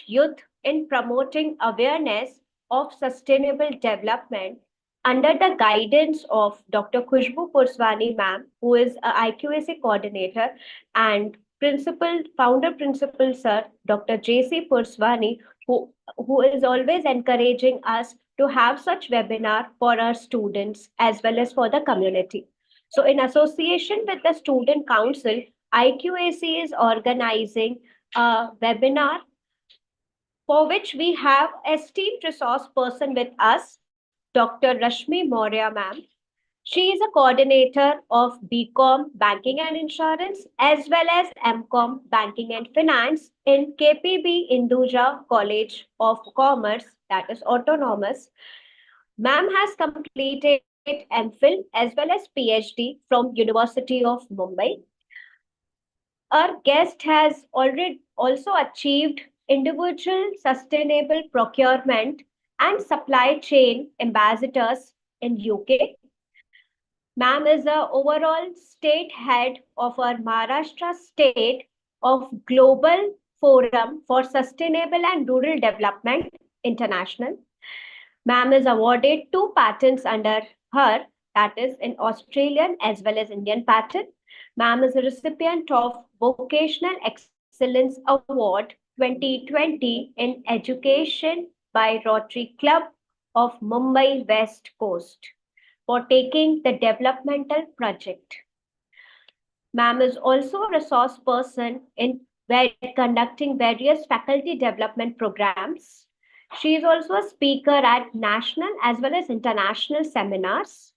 youth in promoting awareness of sustainable development under the guidance of Dr. Khushbu Purswani ma'am, who is a IQAC coordinator, and founder principal sir, Dr. J.C. Purswani, who is always encouraging us to have such webinar for our students as well as for the community. So in association with the Student Council, IQAC is organizing a webinar for which we have esteemed resource person with us, Dr. Rashmi Maurya ma'am. She is a coordinator of BCom Banking and Insurance as well as MCom Banking and Finance in KPB Hinduja College of Commerce, that is autonomous. Ma'am has completed MPhil as well as PhD from University of Mumbai. Our guest has already also achieved individual sustainable procurement and supply chain ambassadors in UK. Ma'am is the overall state head of our Maharashtra State of Global Forum for Sustainable and Rural Development International. Ma'am is awarded 2 patents under her, that is in Australian as well as Indian patent. Ma'am is a recipient of Vocational Excellence Award 2020 in Education by Rotary Club of Mumbai West Coast for taking the developmental project. Ma'am is also a resource person in conducting various faculty development programs. She is also a speaker at national as well as international seminars.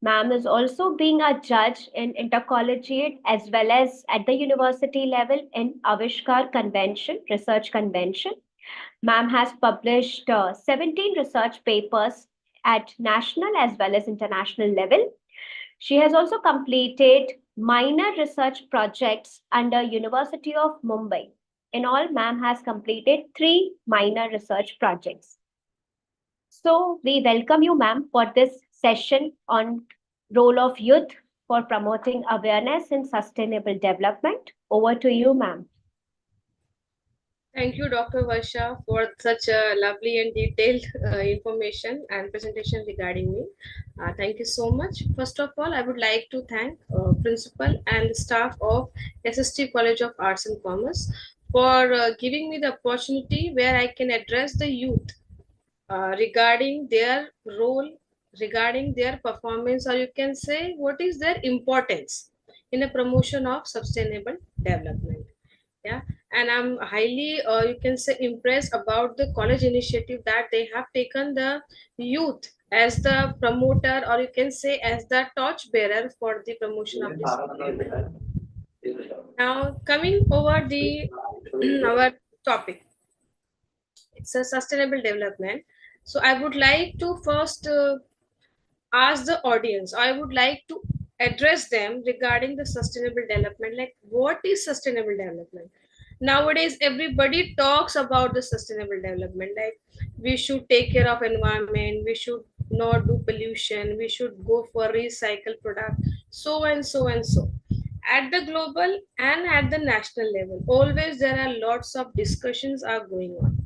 Ma'am is also being a judge in intercollegiate as well as at the university level in Avishkar Convention, Research Convention. Ma'am has published 17 research papers at national as well as international level. She has also completed minor research projects under University of Mumbai. In all, ma'am has completed 3 minor research projects. So we welcome you, ma'am, for this session on role of youth for promoting awareness in sustainable development. Over to you, ma'am. Thank you, Dr. Varsha, for such a lovely and detailed information and presentation regarding me. Thank you so much. First of all, I would like to thank principal and staff of S.S.T College of Arts and Commerce for giving me the opportunity where I can address the youth regarding their role, regarding their performance, or you can say what is their importance in the promotion of sustainable development. Yeah, and I'm highly you can say impressed about the college initiative that they have taken the youth as the promoter, or you can say as the torch bearer for the promotion of this. Now coming over the our topic, it's a sustainable development. So I would like to first ask the audience, I would like to address them regarding the sustainable development. Like, what is sustainable development? Nowadays everybody talks about the sustainable development, like we should take care of environment, we should not do pollution, we should go for recycled product, so and so and so. At the global and at the national level, always there are lots of discussions are going on.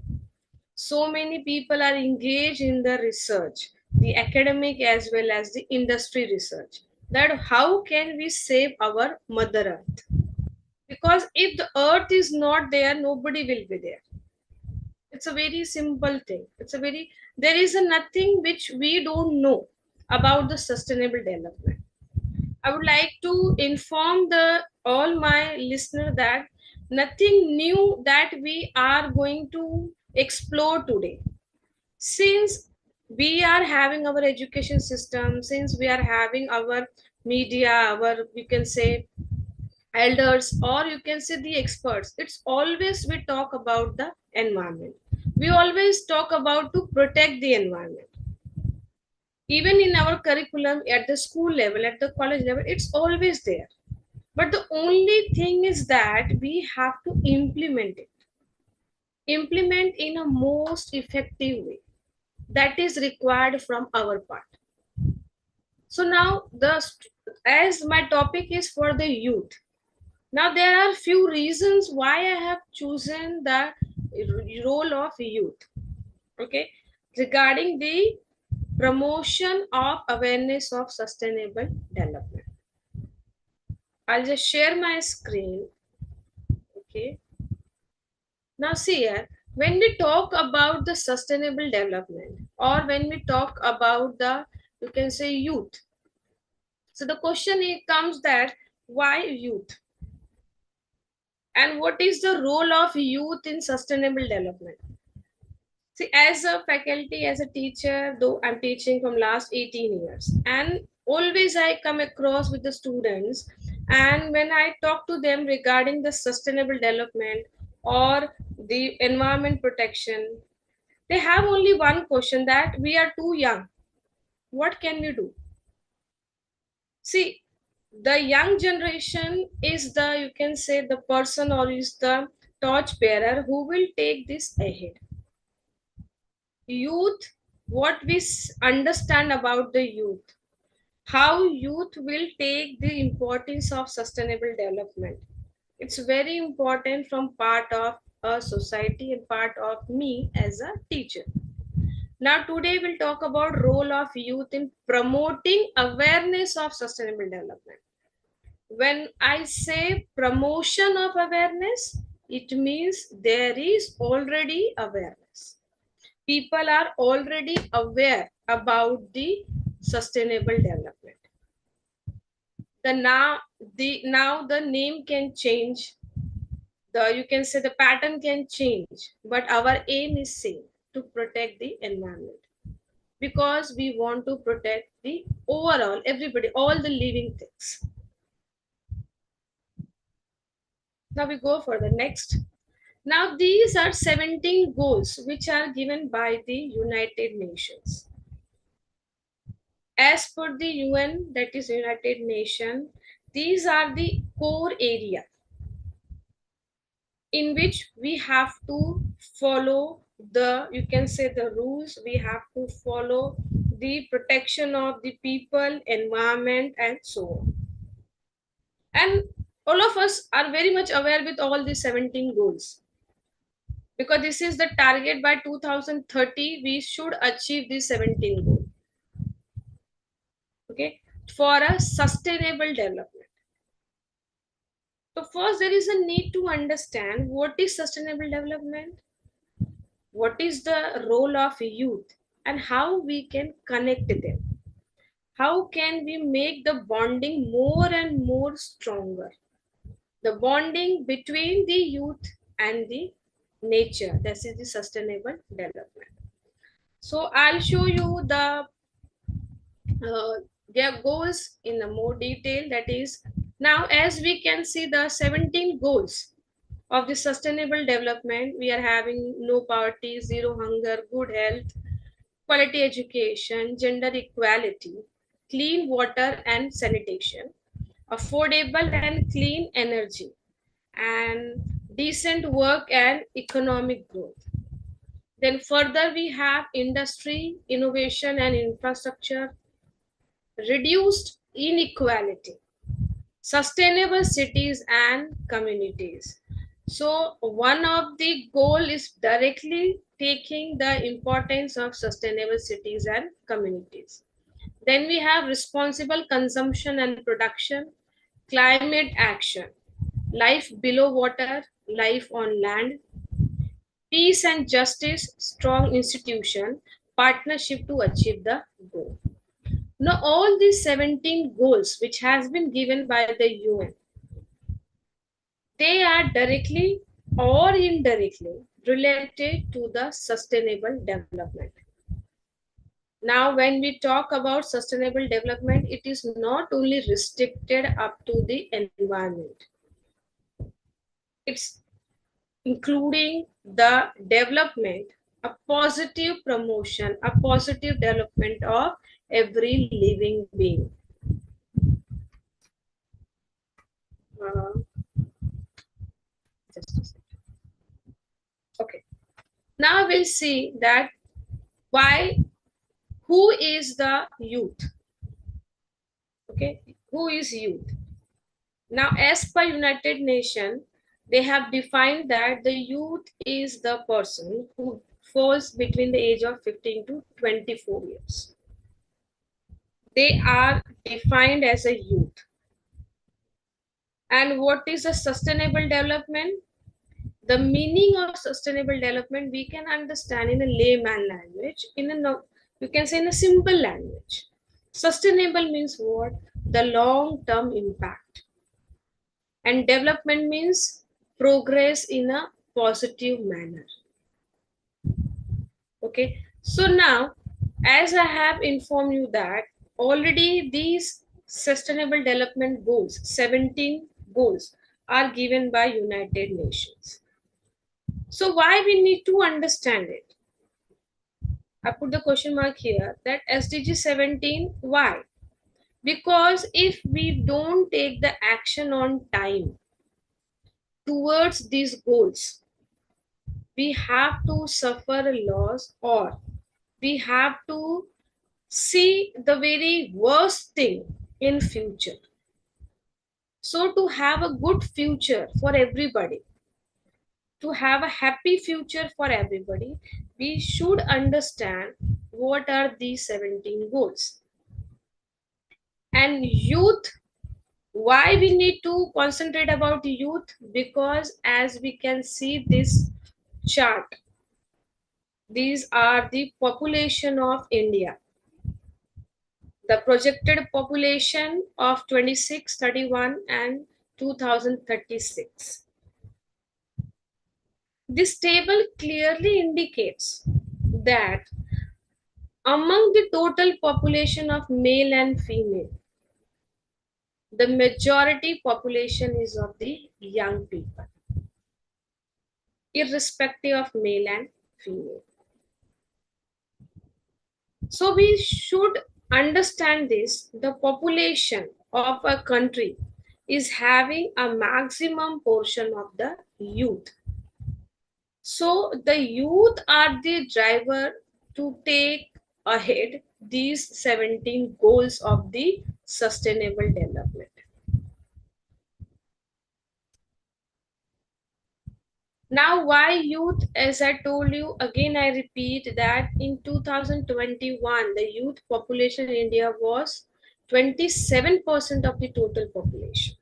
So many people are engaged in the research, the academic as well as the industry research, that how can we save our mother earth, because if the earth is not there, nobody will be there. It's a very simple thing. There is a nothing which we don't know about the sustainable development. I would like to inform the all my listener that nothing new that we are going to explore today. Since we are having our education system, since we are having our media, our, you can say, elders, or you can say the experts, it's always we talk about the environment. We always talk about to protect the environment. Even in our curriculum at the school level, at the college level, it's always there. But the only thing is that we have to implement it. Implement in a most effective way. That is required from our part. So now as my topic is for the youth. Now there are few reasons why I have chosen the role of youth. Okay, regarding the promotion of awareness of sustainable development. I'll just share my screen. Okay. Now see here, when we talk about the sustainable development, or when we talk about the, you can say, youth. So the question comes that why youth? And what is the role of youth in sustainable development? See, as a faculty, as a teacher, though I'm teaching from last 18 years, and always I come across with the students, and when I talk to them regarding the sustainable development or the environment protection, they have only one question, that we are too young. What can we do? See, the young generation is the, you can say, the person or is the torch bearer who will take this ahead. Youth, what we understand about the youth, how youth will take the importance of sustainable development. It's very important from part of a society and part of me as a teacher. Now today we'll talk about role of youth in promoting awareness of sustainable development. When I say promotion of awareness, it means there is already awareness. People are already aware about the sustainable development. Now the name can change, the, you can say, the pattern can change, but our aim is same, to protect the environment, because we want to protect the overall everybody, all the living things. Now we go for the next. Now these are 17 goals which are given by the United Nations. As per the UN, that is United Nations, these are the core area in which we have to follow the, you can say, the rules. We have to follow the protection of the people, environment, and so on. And all of us are very much aware with all the 17 goals, because this is the target. By 2030 we should achieve the 17 goal, okay, for a sustainable development. So first there is a need to understand what is sustainable development, what is the role of youth, and how we can connect them. How can we make the bonding more and more stronger? The bonding between the youth and the nature. This is the sustainable development. So I'll show you the their goals in a more detail. That is, now as we can see the 17 goals of the sustainable development, we are having no poverty, zero hunger, good health, quality education, gender equality, clean water and sanitation, affordable and clean energy, and decent work and economic growth. Then further we have industry, innovation and infrastructure, reduced inequality, sustainable cities and communities. So one of the goal is directly taking the importance of sustainable cities and communities. Then we have responsible consumption and production, climate action, life below water, life on land, peace and justice, strong institution, partnership to achieve the goal. Now, all these 17 goals which has been given by the UN, they are directly or indirectly related to the sustainable development. Now, when we talk about sustainable development, it is not only restricted up to the environment. It's including the development, a positive promotion, a positive development of every living being. Uh, just a second. Okay. Now we'll see that why, who is the youth? Okay, who is youth? Now, as per United Nations, They have defined that the youth is the person who falls between the age of 15 to 24 years. They are defined as a youth. And what is a sustainable development? The meaning of sustainable development we can understand in a layman language, you can say in a simple language. Sustainable means what? The long term impact. And development means progress in a positive manner. Okay, so now, as I have informed you that already these sustainable development goals, 17 goals, are given by United Nations. So why we need to understand it? I put the question mark here that SDG 17, why? Because if we don't take the action on time towards these goals, we have to suffer a loss, or we have to see the very worst thing in future. So to have a good future for everybody, to have a happy future for everybody, we should understand what are these 17 goals. And youth, why we need to concentrate about youth? Because as we can see this chart, these are the population of India. The projected population of 26, 31 and 2036. This table clearly indicates that among the total population of male and female, the majority population is of the young people, irrespective of male and female. So we should understand this. The population of a country is having a maximum portion of the youth. So the youth are the driver to take ahead these 17 goals of the sustainable development. Now, why youth? As I told you, again I repeat that in 2021, the youth population in India was 27% of the total population.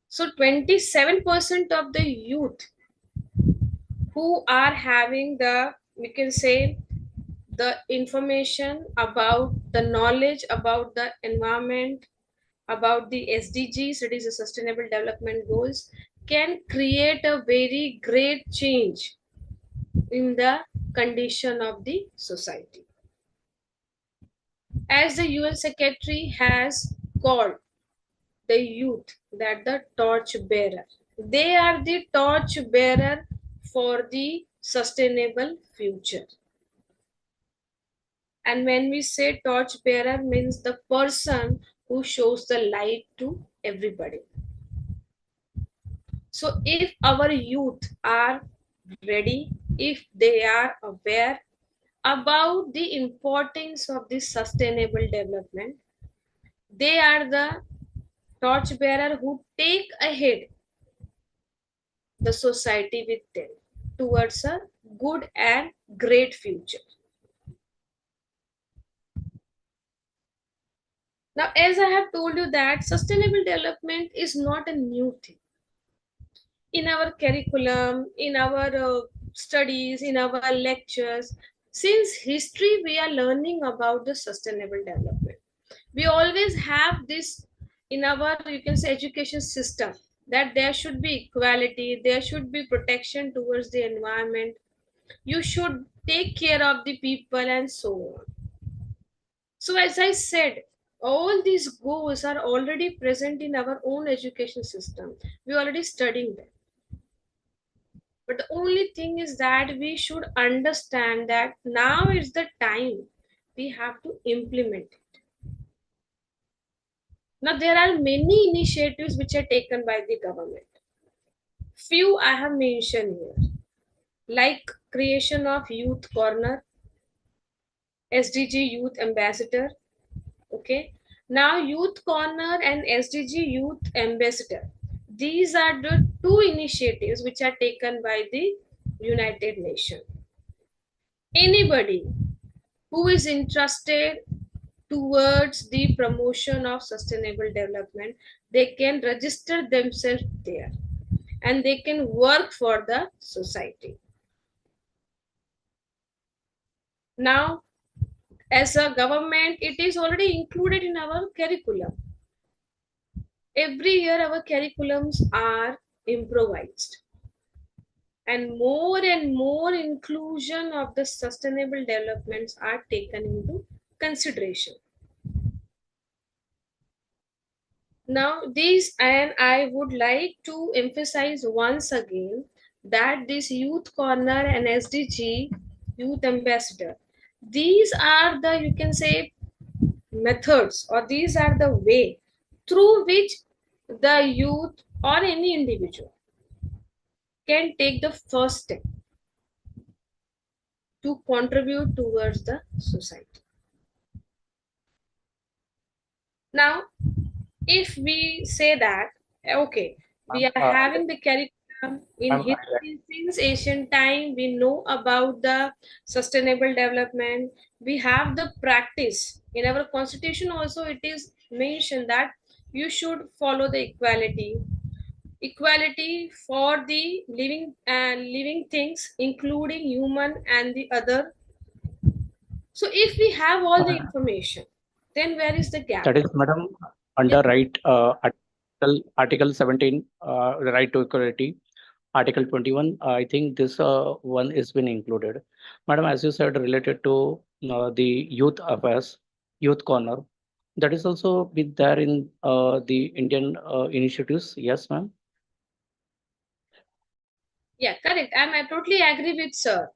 So 27% of the youth who are having the, we can say, the information about the knowledge about the environment, about the SDGs, it is the Sustainable Development Goals, can create a very great change in the condition of the society. As the UN Secretary has called the youth that the torch bearer, they are the torch bearer for the sustainable future. And when we say torch bearer, means the person who shows the light to everybody. So if our youth are ready, if they are aware about the importance of this sustainable development, they are the torch bearer who take ahead the society with them towards a good and great future. Now, as I have told you that sustainable development is not a new thing. In our curriculum, in our studies, in our lectures, since history, we are learning about the sustainable development. We always have this in our, you can say, education system, that there should be equality, there should be protection towards the environment, you should take care of the people, and so on. So as I said, all these goals are already present in our own education system. We are already studying them. But the only thing is that we should understand that now is the time we have to implement it. Now, there are many initiatives which are taken by the government. Few I have mentioned here, like creation of Youth Corner, SDG Youth Ambassador. Okay. Now, Youth Corner and SDG Youth Ambassador, These are the two initiatives which are taken by the United Nations. Anybody who is interested towards the promotion of sustainable development, they can register themselves there and they can work for the society. Now, as a government, it is already included in our curriculum. Every year, our curriculums are improvised, and more inclusion of the sustainable developments are taken into consideration. Now, these, and I would like to emphasize once again that this Youth Corner and SDG Youth Ambassador, these are the, you can say, methods, or these are the way through which the youth or any individual can take the first step to contribute towards the society. Now, if we say that, okay, we Ma'am, are having the curriculum in ma'am, history since ancient time, we know about the sustainable development, we have the practice. In our constitution also, it is mentioned that you should follow the equality for the living things, including human and the other. So if we have all the information, then where is the gap? that is, madam, under right Article 17, the right to equality. Article 21, I think this one is been included. Madam, as you said, related to the youth affairs, youth corner, that is also been there in the Indian initiatives. Yes, ma'am. Yeah, correct. I totally agree with sir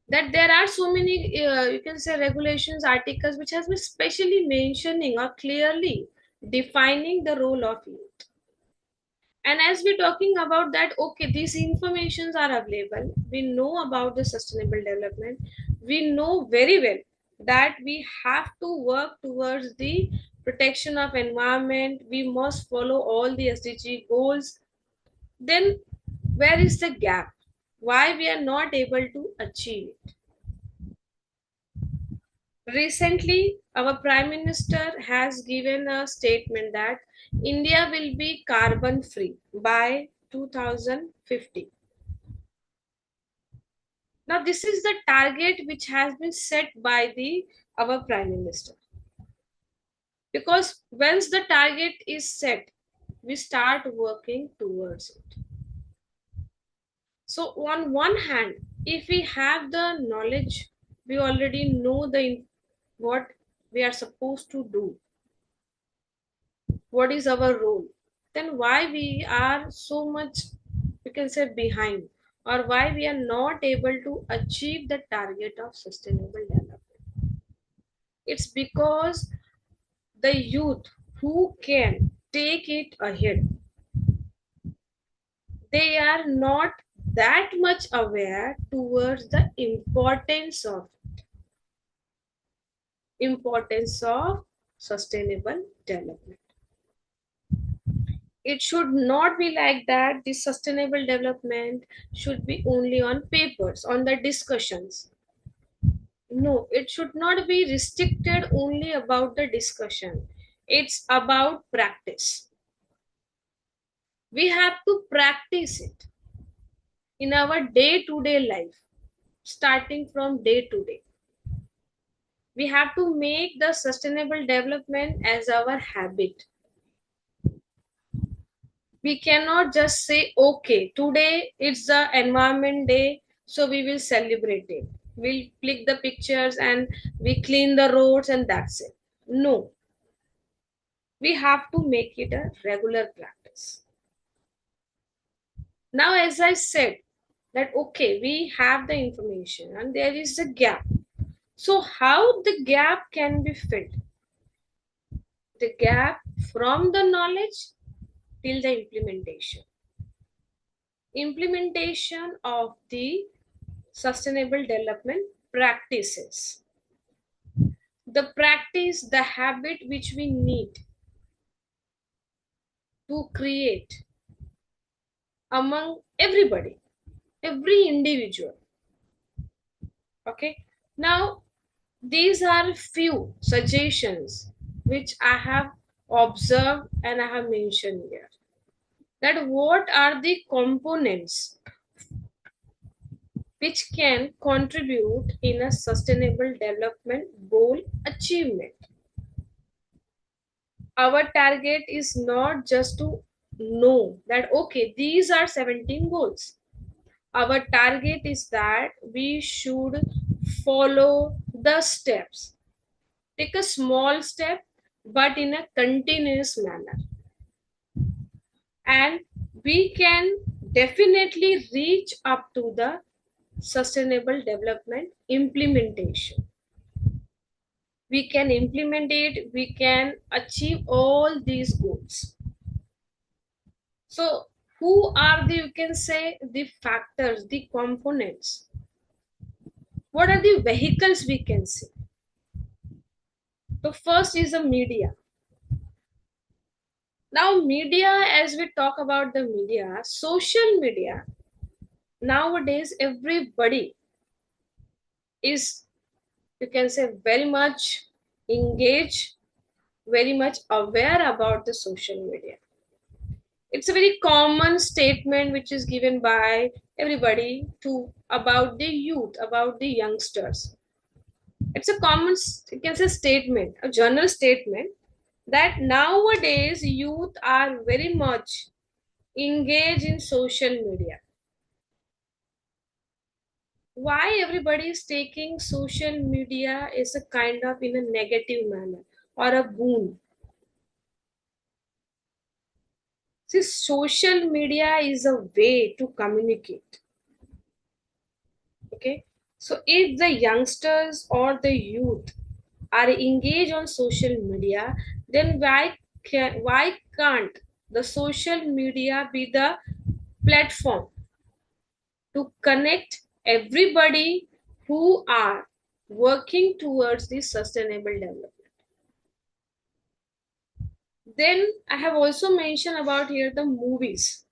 that there are so many, you can say, regulations, articles which has been specially mentioning or clearly defining the role of youth. And as we're talking about that, okay, these informations are available. We know about the sustainable development. We know very well that we have to work towards the protection of environment. We must follow all the SDG goals. Then where is the gap? Why we are not able to achieve it? Recently, our Prime Minister has given a statement that India will be carbon free by 2050. Now, this is the target which has been set by our Prime Minister. Because once the target is set, we start working towards it. So, on one hand, if we have the knowledge, we already know what we are supposed to do, what is our role, then why we are so much, we can say, behind, or why we are not able to achieve the target of sustainable development? It's because the youth who can take it ahead, they are not that much aware towards the importance of sustainable development. It should not be like that. The sustainable development should be only on papers, on the discussions. No, it should not be restricted only about the discussion. It's about practice. We have to practice it in our day-to-day life, starting from day to day. We have to make the sustainable development as our habit. We cannot just say, okay, today it's the environment day, so we will celebrate it. We'll click the pictures and we clean the roads and that's it. No, we have to make it a regular practice. Now, as I said, that okay, we have the information and there is a gap. So how the gap can be filled? The gap from the knowledge till the implementation. Implementation of the sustainable development practices. The practice, the habit which we need to create among everybody, every individual. Okay, now these are few suggestions which I have observed and I have mentioned here. That what are the components which can contribute in a sustainable development goal achievement. Our target is not just to know that okay, these are 17 goals. Our target is that we should follow the steps. Take a small step, but in a continuous manner. And we can definitely reach up to the sustainable development implementation. We can implement it, we can achieve all these goals. So who are the, you can say, the factors, the components? What are the vehicles we can see? So first is the media. Now media, as we talk about the media, social media, nowadays everybody is, you can say, very much engaged, very much aware about the social media. It's a very common statement which is given by everybody to about the youth, about the youngsters. It's a common, you can say, statement, a general statement, that nowadays youth are very much engaged in social media. Why everybody is taking social media is a kind of in a negative manner or a boon? See, social media is a way to communicate. Okay, so if the youngsters or the youth are engaged on social media, then why can't the social media be the platform to connect everybody who are working towards the sustainable development? Then I have also mentioned about here the movies.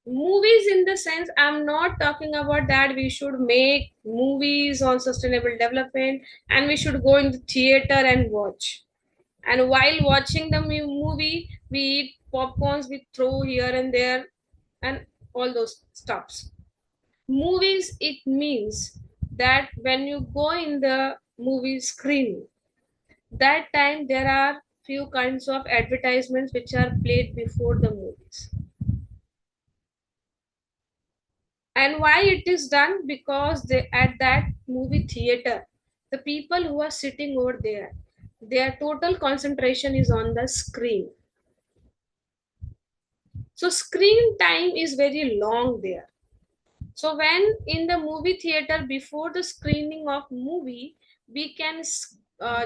Movies, in the sense, I'm not talking about that we should make movies on sustainable development and we should go in the theater and watch, and while watching the movie we eat popcorns, we throw here and there and all those stuffs. Movies, it means that when you go in the movie screen, that time there are few kinds of advertisements which are played before the movies. And why it is done? Because they, at that movie theater, the people who are sitting over there, their total concentration is on the screen. So screen time is very long there. So when in the movie theater, before the screening of movie, we can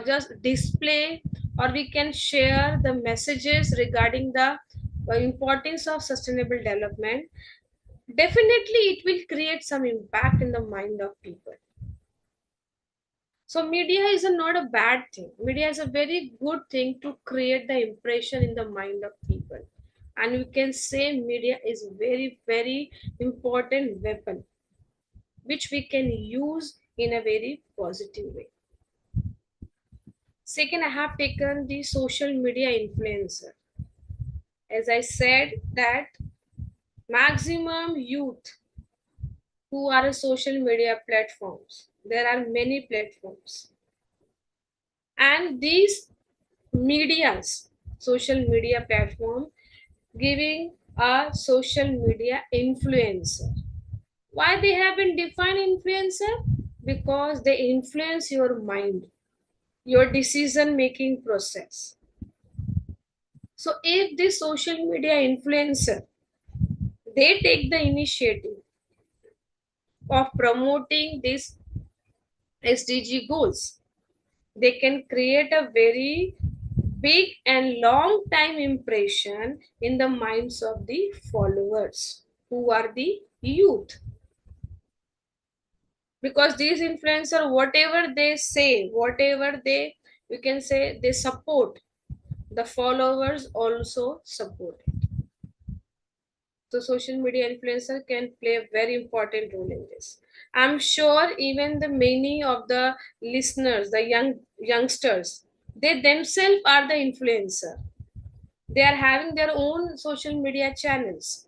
just display or we can share the messages regarding the importance of sustainable development. Definitely it will create some impact in the mind of people. So media is not a bad thing. Media is a very good thing to create the impression in the mind of people. And we can say media is very, very important weapon which we can use in a very positive way. Second, I have taken the social media influencer. As I said that maximum youth who are social media platforms, there are many platforms. And these medias, social media platform, giving a social media influencer. Why they have been defined influencer? Because they influence your mind, your decision making process. So if this social media influencer, they take the initiative of promoting these SDG goals, they can create a very big and long time impression in the minds of the followers who are the youth. Because these influencers, whatever they say, whatever they, you can say, they support, the followers also support it. So social media influencer can play a very important role in this. I'm sure even the many of the listeners, the youngsters, they themselves are the influencer. They are having their own social media channels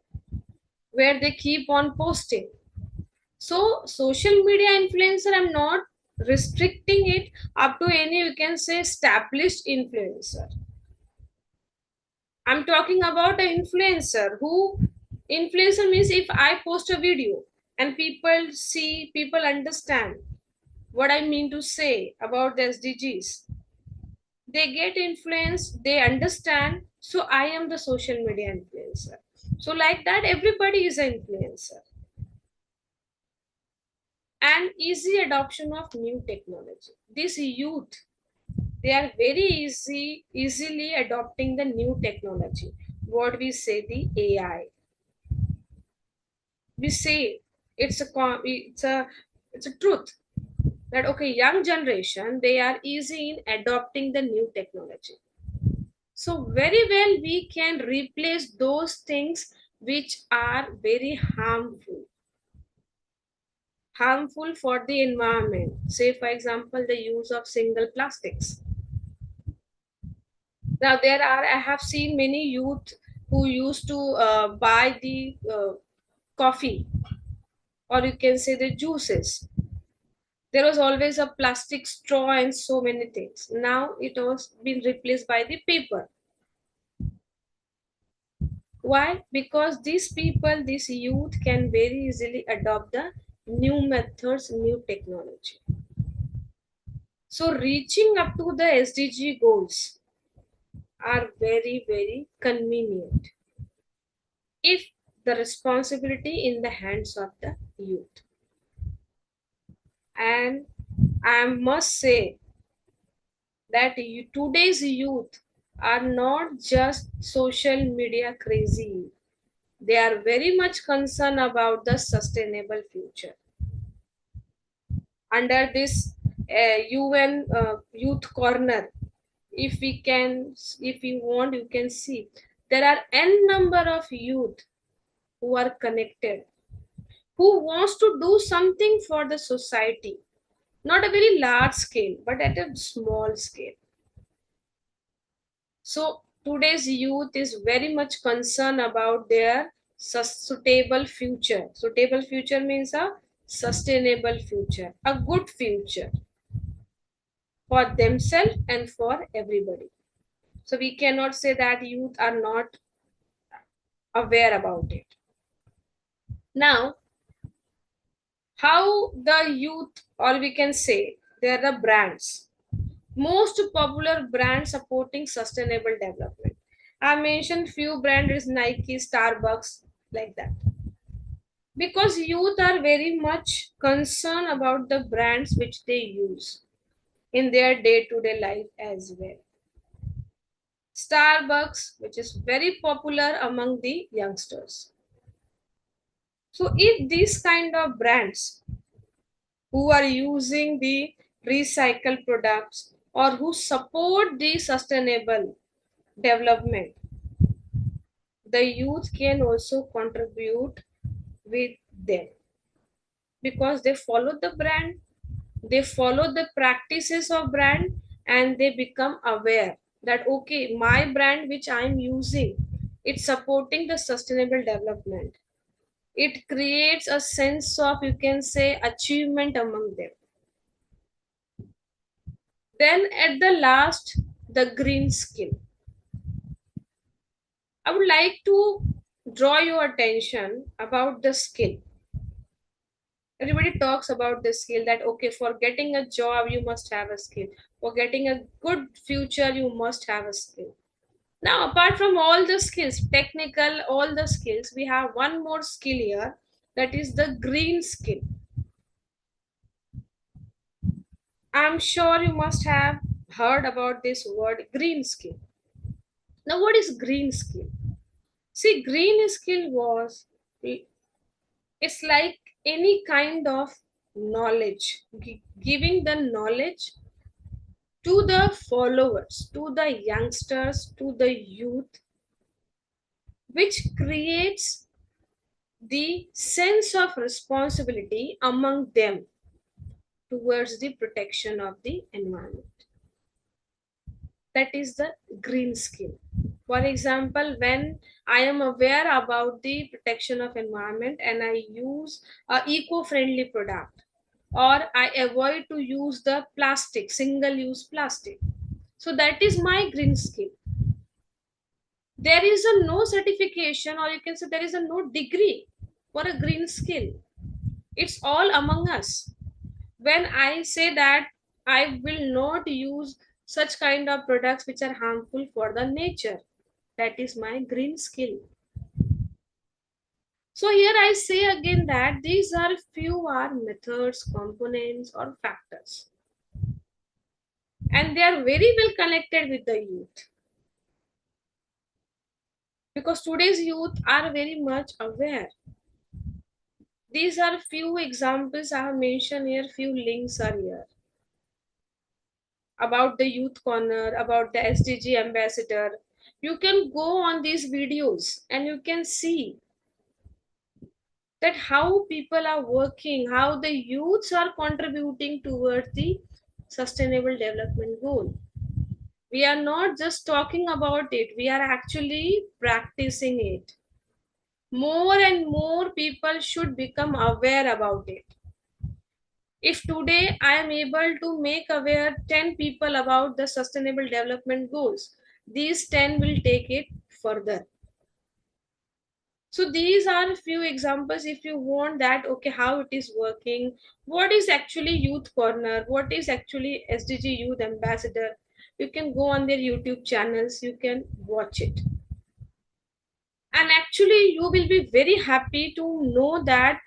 where they keep on posting. So social media influencer, I'm not restricting it up to any, you can say, established influencer. I'm talking about an influencer who, influencer means if I post a video and people see, people understand what I mean to say about the SDGs, they get influenced, they understand. So I am the social media influencer. So like that, everybody is an influencer. And easy adoption of new technology. This youth, they are very easily adopting the new technology. What we say, the AI. We say it's a truth that okay, young generation, they are easy in adopting the new technology. So very well we can replace those things which are very harmful for the environment. Say for example, the use of single plastics. Now I have seen many youth who used to buy the coffee, or you can say the juices. There was always a plastic straw and so many things. Now it has been replaced by the paper. Why? Because these people, this youth can very easily adopt the new methods, new technology. So reaching up to the SDG goals are very, very convenient if the responsibility in the hands of the youth. And I must say that today's youth are not just social media crazy. They are very much concerned about the sustainable future. Under this UN Youth Corner, if you want, you can see there are n number of youth who are connected, who wants to do something for the society, not a very large scale, but at a small scale. So today's youth is very much concerned about their suitable future. Suitable future means a sustainable future, a good future for themselves and for everybody. So we cannot say that youth are not aware about it. Now, how the youth, or we can say they are the brands, most popular brands supporting sustainable development. I mentioned few brands, Nike, Starbucks, like that. Because youth are very much concerned about the brands which they use in their day-to-day life as well. Starbucks, which is very popular among the youngsters. So if these kind of brands who are using the recycled products or who support the sustainable development, the youth can also contribute with them because they follow the brand, they follow the practices of brand, and they become aware that okay, my brand which I'm using, it's supporting the sustainable development. It creates a sense of, you can say, achievement among them. Then at the last, the green skill. I would like to draw your attention about the skill. Everybody talks about the skill that okay, for getting a job you must have a skill, for getting a good future you must have a skill. Now apart from all the skills, technical, all the skills, we have one more skill here, that is the green skill. I'm sure you must have heard about this word green skill. Now what is green skill? See, green skill was, it's like any kind of knowledge, giving the knowledge to the followers, to the youngsters, to the youth, which creates the sense of responsibility among them towards the protection of the environment. That is the green skill. For example, when I am aware about the protection of environment and I use a eco-friendly product, or I avoid to use the plastic, single-use plastic. So that is my green skill. There is a no certification, or you can say there is a no degree for a green skill. It's all among us. When I say that I will not use such kind of products which are harmful for the nature, that is my green skill. So here I say again that these are few are methods, components or factors, and they are very well connected with the youth, because today's youth are very much aware. These are few examples I have mentioned here, few links are here about the youth corner, about the SDG ambassador. You can go on these videos and you can see that how people are working, how the youths are contributing towards the sustainable development goal. We are not just talking about it, we are actually practicing it. More and more people should become aware about it. If today I am able to make aware 10 people about the sustainable development goals, these 10 will take it further. So these are a few examples if you want that, okay, how it is working, what is actually Youth Corner, what is actually SDG Youth Ambassador. You can go on their YouTube channels, you can watch it. And actually you will be very happy to know that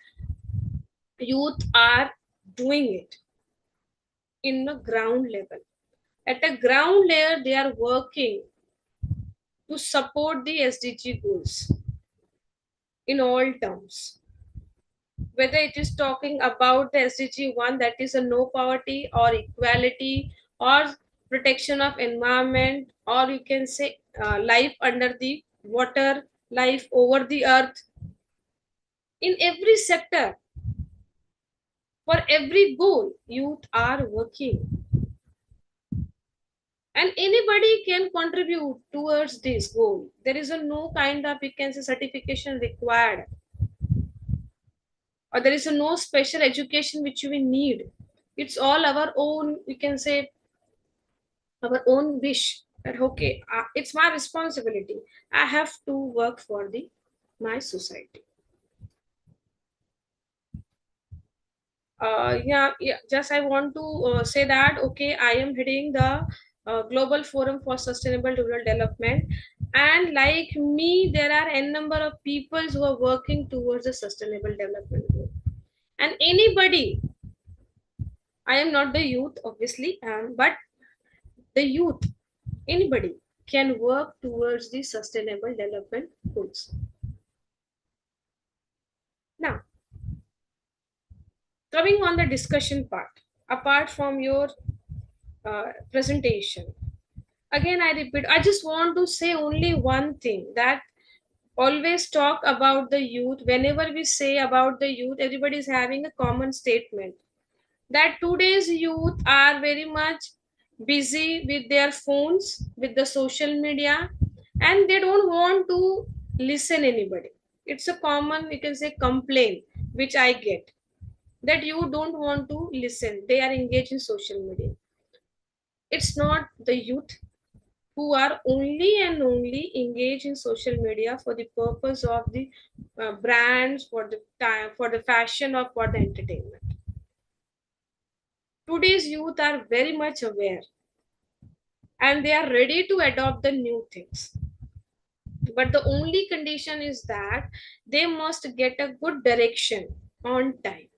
youth are doing it in the ground level. At a ground layer, they are working to support the SDG goals in all terms. Whether it is talking about the SDG 1, that is a no poverty or equality or protection of environment, or you can say life under the water, life over the earth. In every sector, for every goal, youth are working. And anybody can contribute towards this goal. There is a no kind of, you can say, certification required, or there is a no special education which we need. It's all our own, you can say, our own wish that okay, it's my responsibility, I have to work for the my society. Yeah, just I want to say that okay, I am heading the Global Forum for Sustainable Rural Development, and like me there are n number of people who are working towards a sustainable development goal. And anybody, I am not the youth obviously, but the youth, anybody can work towards the sustainable development goals. Now, coming on the discussion part, apart from your presentation, again I repeat, I just want to say only one thing, that always talk about the youth. Whenever we say about the youth, everybody is having a common statement that today's youth are very much busy with their phones, with the social media, and they don't want to listen anybody. It's a common, you can say, complaint which I get, that you don't want to listen, they are engaged in social media. It's not the youth who are only and only engaged in social media for the purpose of the brands, for the time, for the fashion, or for the entertainment. Today's youth are very much aware and they are ready to adopt the new things, but the only condition is that they must get a good direction on time.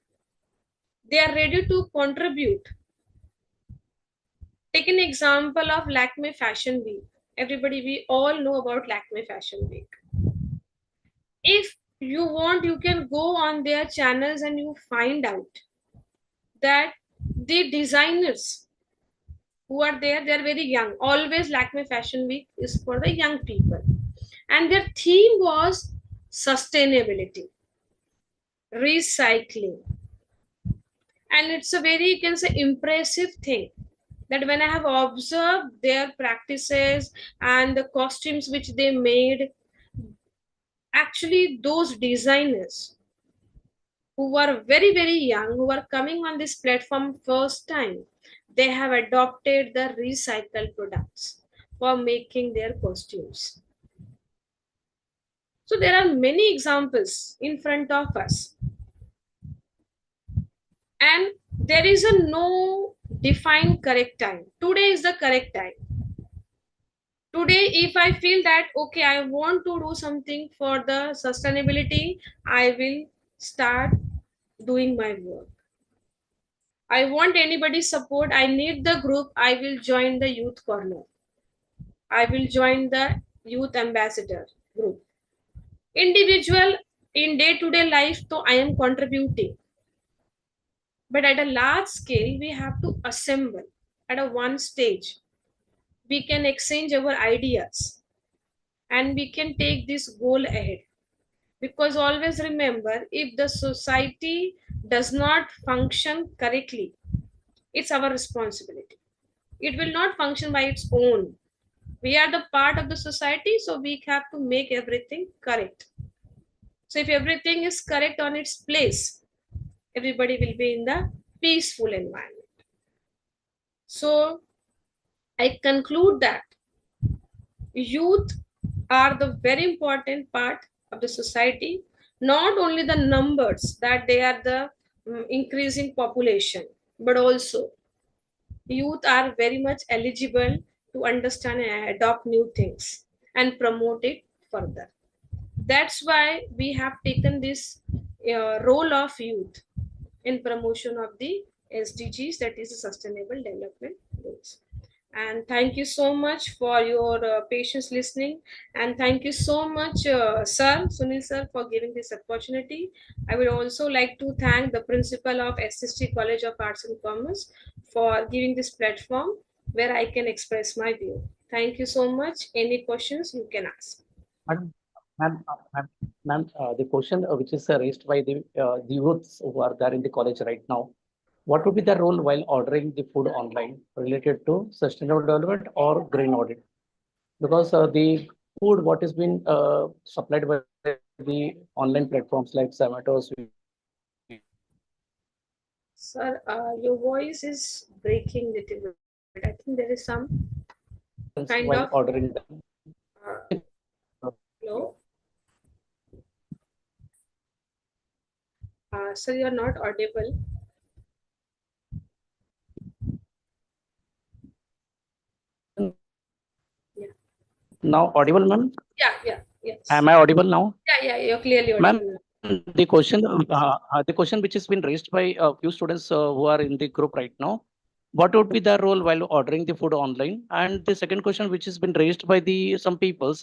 They are ready to contribute. Take an example of Lakme Fashion Week. Everybody, we all know about Lakme Fashion Week. If you want, you can go on their channels and you find out that the designers who are there, they're very young. Always Lakme Fashion Week is for the young people. And their theme was sustainability. recycling. And it's a very, you can say, impressive thing that when I have observed their practices and the costumes which they made, actually those designers who were very, very young, who are coming on this platform first time, they have adopted the recycled products for making their costumes. So there are many examples in front of us. And there is a no defined correct time. Today is the correct time. Today, if I feel that, okay, I want to do something for the sustainability, I will start doing my work. I want anybody's support. I need the group. I will join the youth corner. I will join the youth ambassador group. Individual in day-to-day life, so I am contributing. But at a large scale, we have to assemble at a one stage. We can exchange our ideas and we can take this goal ahead. Because always remember, if the society does not function correctly, it's our responsibility. It will not function by its own. We are the part of the society, so we have to make everything correct. So if everything is correct on its place, everybody will be in the peaceful environment. So I conclude that youth are the very important part of the society, not only the numbers that they are the increasing population, but also youth are very much eligible to understand and adopt new things and promote it further. That's why we have taken this role of youth in promotion of the SDGs, that is the Sustainable Development Goals. And thank you so much for your patience listening. And thank you so much, Sir, Sunil Sir, for giving this opportunity. I would also like to thank the principal of S.S.T College of Arts and Commerce for giving this platform where I can express my view. Thank you so much. Any questions you can ask. Madam, the question which is raised by the youths who are there in the college right now, what would be the role while ordering the food online related to sustainable development or green audit? Because the food what is being supplied by the online platforms like Zomato, Sir, your voice is breaking little bit. I think there is some kind while of ordering them. hello. Sir, you are not audible. Yeah. Now audible, ma'am? Yeah, yes. Am I audible now? Yeah, you're clearly audible. Ma'am, the question which has been raised by a few students who are in the group right now, what would be their role while ordering the food online? And the second question which has been raised by the some peoples,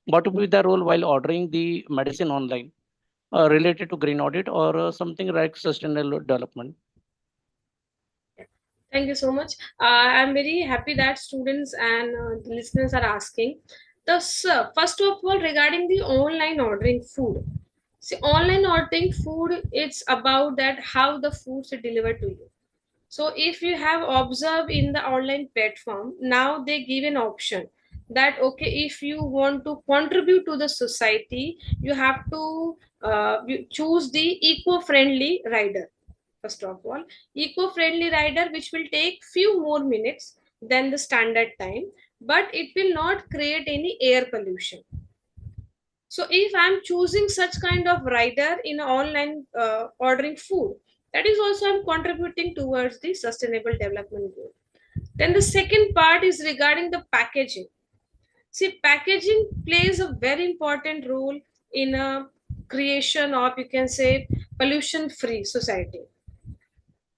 what would be their role while ordering the medicine online related to green audit or something like sustainable development? Thank you so much. I'm very happy that students and listeners are asking. First of all, regarding the online ordering food. See, online ordering food, it's about that how the foods are delivered to you. So if you have observed in the online platform, now they give an option that, okay, if you want to contribute to the society, you have to you choose the eco-friendly rider. First of all, eco-friendly rider, which will take few more minutes than the standard time, but it will not create any air pollution. So if I'm choosing such kind of rider in online ordering food, that is also I'm contributing towards the sustainable development goal. Then the second part is regarding the packaging. See, packaging plays a very important role in a creation of, you can say, pollution-free society.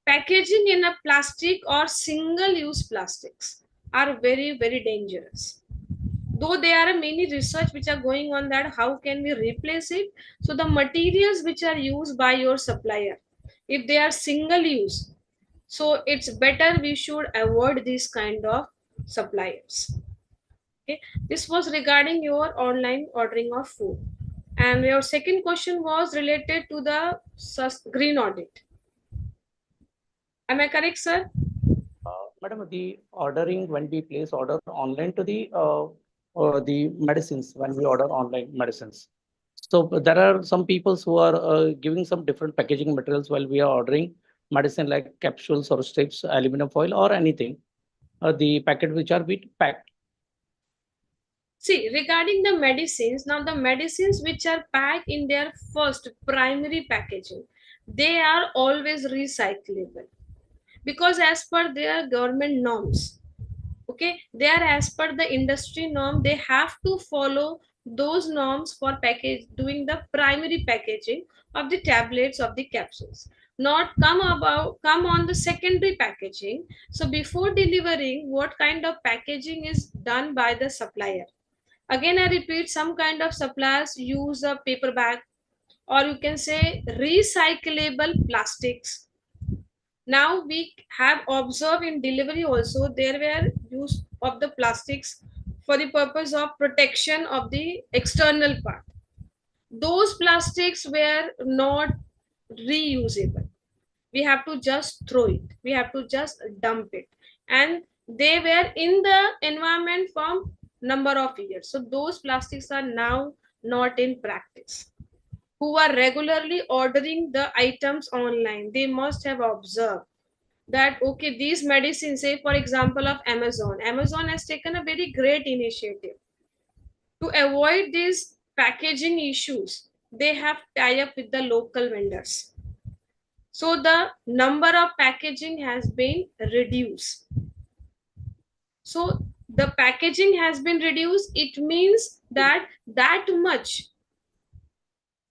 Packaging in a plastic or single-use plastics are very, very dangerous. Though there are many research which are going on that how can we replace it. So the materials which are used by your supplier, if they are single use, so it's better we should avoid these kind of suppliers. Okay, this was regarding your online ordering of food. And your second question was related to the green audit. Am I correct, sir? Madam, the ordering when we place order online to the medicines, when we order online medicines. So there are some people who are giving some different packaging materials while we are ordering medicine like capsules or strips, aluminum foil or anything. The packet which are bit packed. See, regarding the medicines, now the medicines which are packed in their first primary packaging, they are always recyclable because as per their government norms, okay, they are as per the industry norm, they have to follow those norms for package doing the primary packaging of the tablets of the capsules, not come on the secondary packaging. So before delivering, what kind of packaging is done by the supplier? Again, I repeat, some kind of suppliers use a paper bag, or you can say recyclable plastics. Now we have observed in delivery also there were use of the plastics for the purpose of protection of the external part. Those plastics were not reusable. We have to just throw it. We have to just dump it. And they were in the environment for number of years. So those plastics are now not in practice. Who are regularly ordering the items online, they must have observed that okay, these medicines, say for example of Amazon has taken a very great initiative to avoid these packaging issues. They have tie up with the local vendors, so the number of packaging has been reduced. So the packaging has been reduced, it means that that much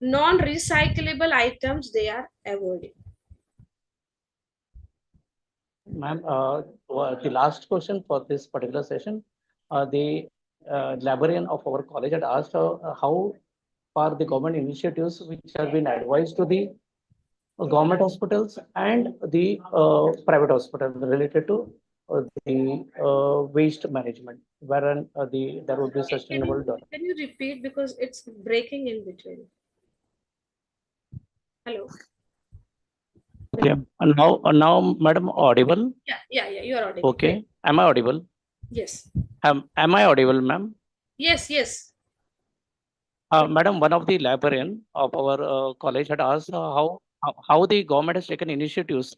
non recyclable items they are avoiding. Ma'am, the last question for this particular session, the librarian of our college had asked how far the government initiatives which have been advised to the government hospitals and the private hospitals related to the waste management, wherein there would be sustainable development. Can you repeat because it's breaking in between? Hello. Yeah. Now, madam, audible? Yeah, you are audible. Okay. Am I audible? Yes. Am I audible, ma'am? Yes. Madam, one of the librarian of our college had asked how the government has taken initiatives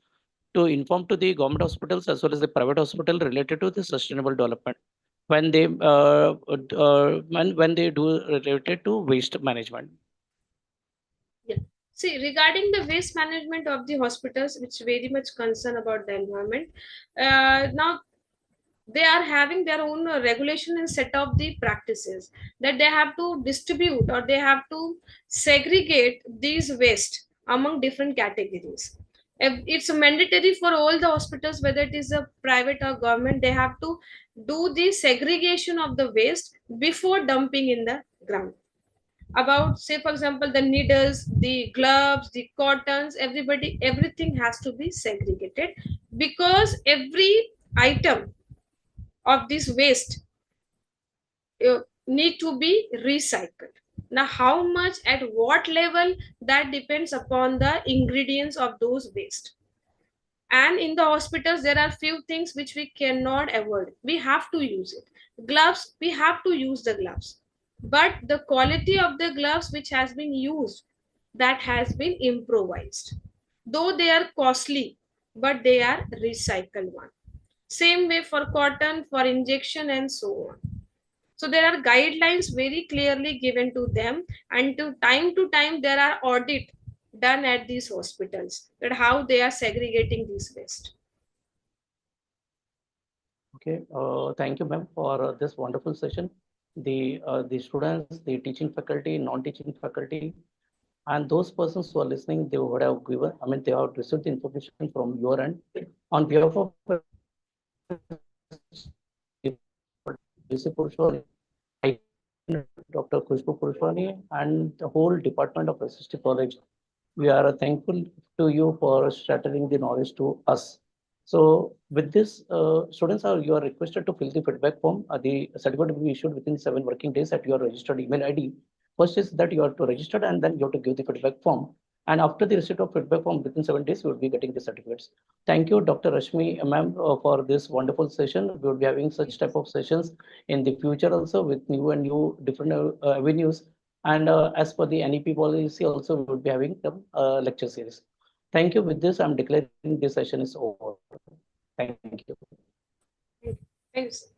to inform to the government hospitals as well as the private hospital related to the sustainable development when they when they do related to waste management. Yeah. See, regarding the waste management of the hospitals, which very much concern about the environment, now they are having their own regulation and set of the practices that they have to distribute or they have to segregate these waste among different categories. It's mandatory for all the hospitals, whether it is a private or government, they have to do the segregation of the waste before dumping in the ground. About, say for example, the needles, the gloves, the cottons, everything has to be segregated because every item of this waste need to be recycled. Now how much, at what level, that depends upon the ingredients of those waste. And in the hospitals there are few things which we cannot avoid, we have to use it. Gloves, we have to use the gloves, but the quality of the gloves which has been used, that has been improvised, though they are costly, but they are recycled one. Same way for cotton, for injection, and so on. So there are guidelines very clearly given to them, and to time there are audit done at these hospitals that how they are segregating these waste. Okay, thank you, ma'am, for this wonderful session. The students, the teaching faculty, non-teaching faculty, and those persons who are listening, they would have given, I mean, they have received the information from your end. On behalf of I, Dr. Khushbu Purushwani, and the whole department of S.S.T College, we are thankful to you for sharing the knowledge to us. So with this, students you are requested to fill the feedback form. The certificate will be issued within 7 working days at your registered email ID. First is that you have to register and then you have to give the feedback form. And after the receipt of feedback form, within 7 days, you will be getting the certificates. Thank you, Dr. Rashmi, ma'am, for this wonderful session. We will be having such type of sessions in the future also with new and new different avenues. And as per the NEP policy, also we will be having some lecture series. Thank you. With this, I'm declaring this session is over. Thank you. Thank you.